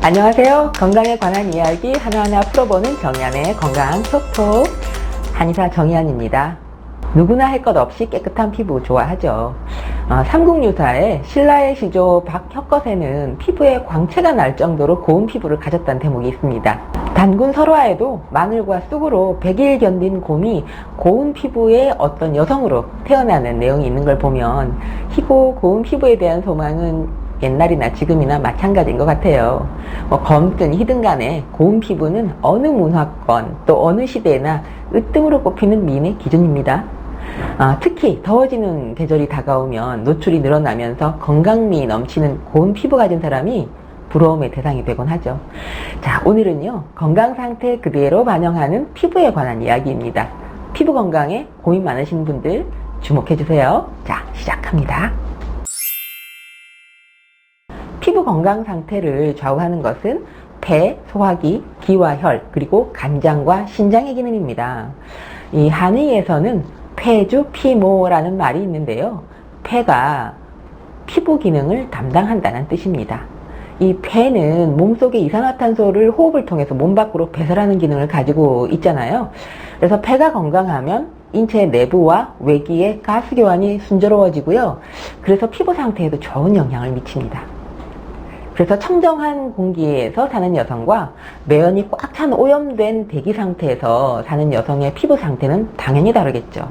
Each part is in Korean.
안녕하세요. 건강에 관한 이야기 하나하나 풀어보는 정의안의 건강 톡톡 한의사 정의안입니다. 누구나 할 것 없이 깨끗한 피부 좋아하죠. 삼국유사의 신라의 시조 박혁거세는 피부에 광채가 날 정도로 고운 피부를 가졌다는 대목이 있습니다. 단군 설화에도 마늘과 쑥으로 100일 견딘 곰이 고운 피부의 어떤 여성으로 태어나는 내용이 있는 걸 보면 희고 고운 피부에 대한 소망은 옛날이나 지금이나 마찬가지인 것 같아요. 검든 희든 간에 고운 피부는 어느 문화권 또 어느 시대나 으뜸으로 꼽히는 미인의 기준입니다. 특히 더워지는 계절이 다가오면 노출이 늘어나면서 건강미 넘치는 고운 피부 가진 사람이 부러움의 대상이 되곤 하죠. 자, 오늘은요, 건강 상태 그대로 반영하는 피부에 관한 이야기입니다. 피부 건강에 고민 많으신 분들 주목해주세요. 자, 시작합니다. 피부 건강 상태를 좌우하는 것은 폐, 소화기, 기와 혈, 그리고 간장과 신장의 기능입니다. 이 한의에서는 폐주 피모라는 말이 있는데요. 폐가 피부 기능을 담당한다는 뜻입니다. 이 폐는 몸속의 이산화탄소를 호흡을 통해서 몸 밖으로 배설하는 기능을 가지고 있잖아요. 그래서 폐가 건강하면 인체 내부와 외기의 가스 교환이 순조로워지고요. 그래서 피부 상태에도 좋은 영향을 미칩니다. 그래서 청정한 공기에서 사는 여성과 매연이 꽉 찬 오염된 대기 상태에서 사는 여성의 피부 상태는 당연히 다르겠죠.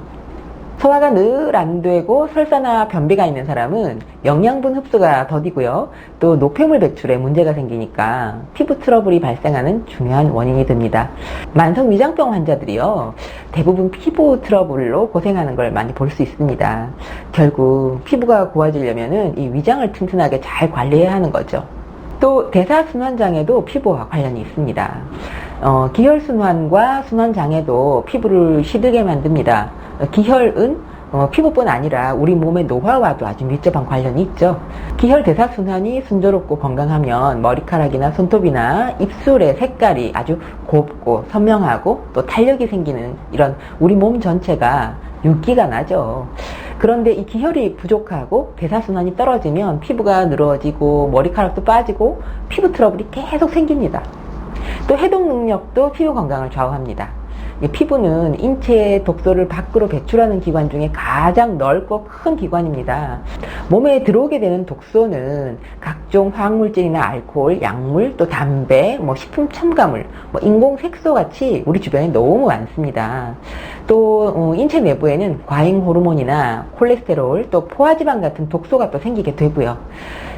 소화가 늘 안 되고 설사나 변비가 있는 사람은 영양분 흡수가 더디고요. 또 노폐물 배출에 문제가 생기니까 피부 트러블이 발생하는 중요한 원인이 됩니다. 만성 위장병 환자들이요, 대부분 피부 트러블로 고생하는 걸 많이 볼 수 있습니다. 결국 피부가 고와지려면은 이 위장을 튼튼하게 잘 관리해야 하는 거죠. 또 대사순환장애도 피부와 관련이 있습니다. 기혈순환과 순환장애도 피부를 시들게 만듭니다. 기혈은 피부뿐 아니라 우리 몸의 노화와도 아주 밀접한 관련이 있죠. 기혈 대사순환이 순조롭고 건강하면 머리카락이나 손톱이나 입술의 색깔이 아주 곱고 선명하고 또 탄력이 생기는 이런 우리 몸 전체가 윤기가 나죠. 그런데 이 기혈이 부족하고 대사순환이 떨어지면 피부가 늘어지고 머리카락도 빠지고 피부 트러블이 계속 생깁니다. 또 해독 능력도 피부 건강을 좌우합니다. 피부는 인체의 독소를 밖으로 배출하는 기관 중에 가장 넓고 큰 기관입니다. 몸에 들어오게 되는 독소는 각종 화학물질이나 알코올, 약물, 또 담배, 식품 첨가물, 인공색소 같이 우리 주변에 너무 많습니다. 또 인체 내부에는 과잉 호르몬이나 콜레스테롤, 또 포화지방 같은 독소가 또 생기게 되고요.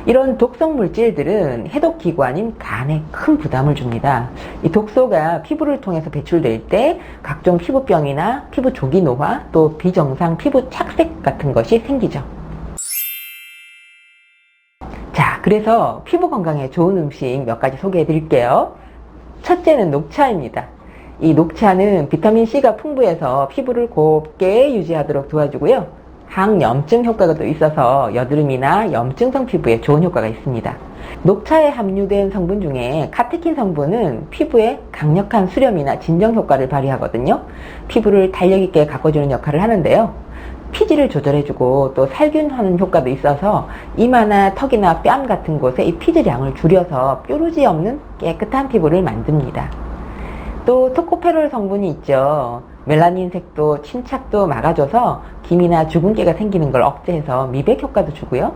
이런 독성 물질들은 해독기관인 간에 큰 부담을 줍니다. 이 독소가 피부를 통해서 배출될 때 각종 피부병이나 피부 조기 노화, 또 비정상 피부 착색 같은 것이 생기죠. 자, 그래서 피부 건강에 좋은 음식 몇 가지 소개해 드릴게요. 첫째는 녹차입니다. 이 녹차는 비타민C가 풍부해서 피부를 곱게 유지하도록 도와주고요. 항염증 효과가 또 있어서 여드름이나 염증성 피부에 좋은 효과가 있습니다. 녹차에 함유된 성분 중에 카테킨 성분은 피부에 강력한 수렴이나 진정 효과를 발휘하거든요. 피부를 탄력 있게 가꿔주는 역할을 하는데요. 피지를 조절해주고 또 살균하는 효과도 있어서 이마나 턱이나 뺨 같은 곳에 이 피지량을 줄여서 뾰루지 없는 깨끗한 피부를 만듭니다. 또 토코페롤 성분이 있죠. 멜라닌 색도 침착도 막아줘서 기미나 주근깨가 생기는 걸 억제해서 미백 효과도 주고요.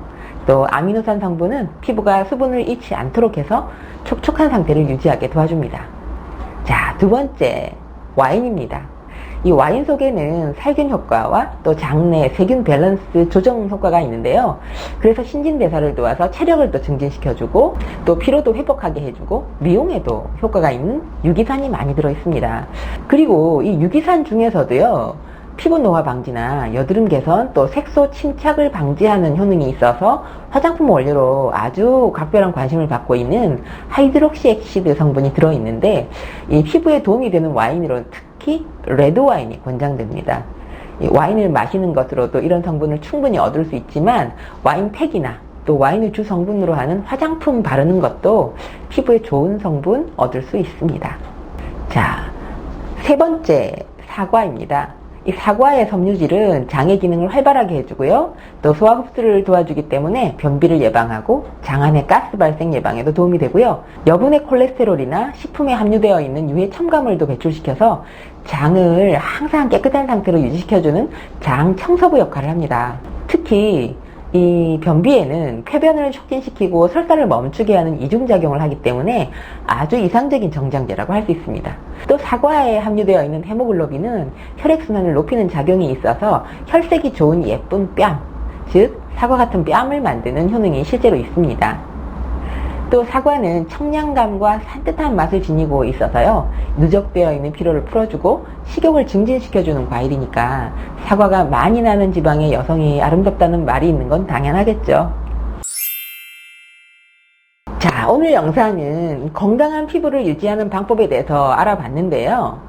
또 아미노산 성분은 피부가 수분을 잃지 않도록 해서 촉촉한 상태를 유지하게 도와줍니다. 자, 두 번째, 와인입니다. 이 와인 속에는 살균 효과와 또 장내 세균 밸런스 조정 효과가 있는데요. 그래서 신진대사를 도와서 체력을 또 증진시켜주고 또 피로도 회복하게 해주고 미용에도 효과가 있는 유기산이 많이 들어있습니다. 그리고 이 유기산 중에서도요, 피부 노화 방지나 여드름 개선, 또 색소 침착을 방지하는 효능이 있어서 화장품 원료로 아주 각별한 관심을 받고 있는 하이드록시 엑시드 성분이 들어있는데 이 피부에 도움이 되는 와인으로 특히 레드 와인이 권장됩니다. 이 와인을 마시는 것으로도 이런 성분을 충분히 얻을 수 있지만 와인팩이나 또 와인을 주 성분으로 하는 화장품 바르는 것도 피부에 좋은 성분 얻을 수 있습니다. 자, 세 번째, 사과입니다. 이 사과의 섬유질은 장의 기능을 활발하게 해주고요. 또 소화 흡수를 도와주기 때문에 변비를 예방하고 장 안의 가스 발생 예방에도 도움이 되고요. 여분의 콜레스테롤이나 식품에 함유되어 있는 유해 첨가물도 배출시켜서 장을 항상 깨끗한 상태로 유지시켜주는 장 청소부 역할을 합니다. 특히 이 변비에는 쾌변을 촉진시키고 설사를 멈추게 하는 이중작용을 하기 때문에 아주 이상적인 정장제라고 할 수 있습니다. 또 사과에 함유되어 있는 헤모글로빈은 혈액순환을 높이는 작용이 있어서 혈색이 좋은 예쁜 뺨, 즉 사과 같은 뺨을 만드는 효능이 실제로 있습니다. 또 사과는 청량감과 산뜻한 맛을 지니고 있어서요, 누적되어 있는 피로를 풀어주고 식욕을 증진시켜주는 과일이니까 사과가 많이 나는 지방의 여성이 아름답다는 말이 있는 건 당연하겠죠. 자, 오늘 영상은 건강한 피부를 유지하는 방법에 대해서 알아봤는데요.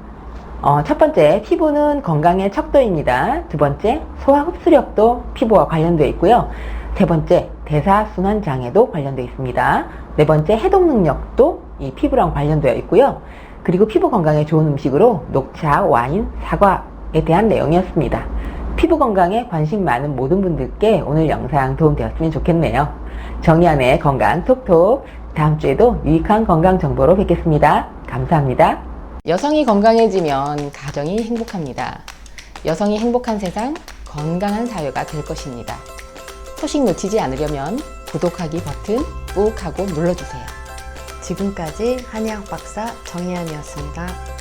첫 번째, 피부는 건강의 척도입니다. 두 번째, 소화 흡수력도 피부와 관련되어 있고요. 세 번째, 대사순환 장애도 관련되어 있습니다. 네 번째, 해독 능력도 이 피부랑 관련되어 있고요. 그리고 피부 건강에 좋은 음식으로 녹차, 와인, 사과에 대한 내용이었습니다. 피부 건강에 관심 많은 모든 분들께 오늘 영상 도움되었으면 좋겠네요. 정의안의 건강 톡톡, 다음 주에도 유익한 건강 정보로 뵙겠습니다. 감사합니다. 여성이 건강해지면 가정이 행복합니다. 여성이 행복한 세상, 건강한 사회가 될 것입니다. 소식 놓치지 않으려면 구독하기 버튼 꾹 하고 눌러주세요. 지금까지 한의학 박사 정의안이었습니다.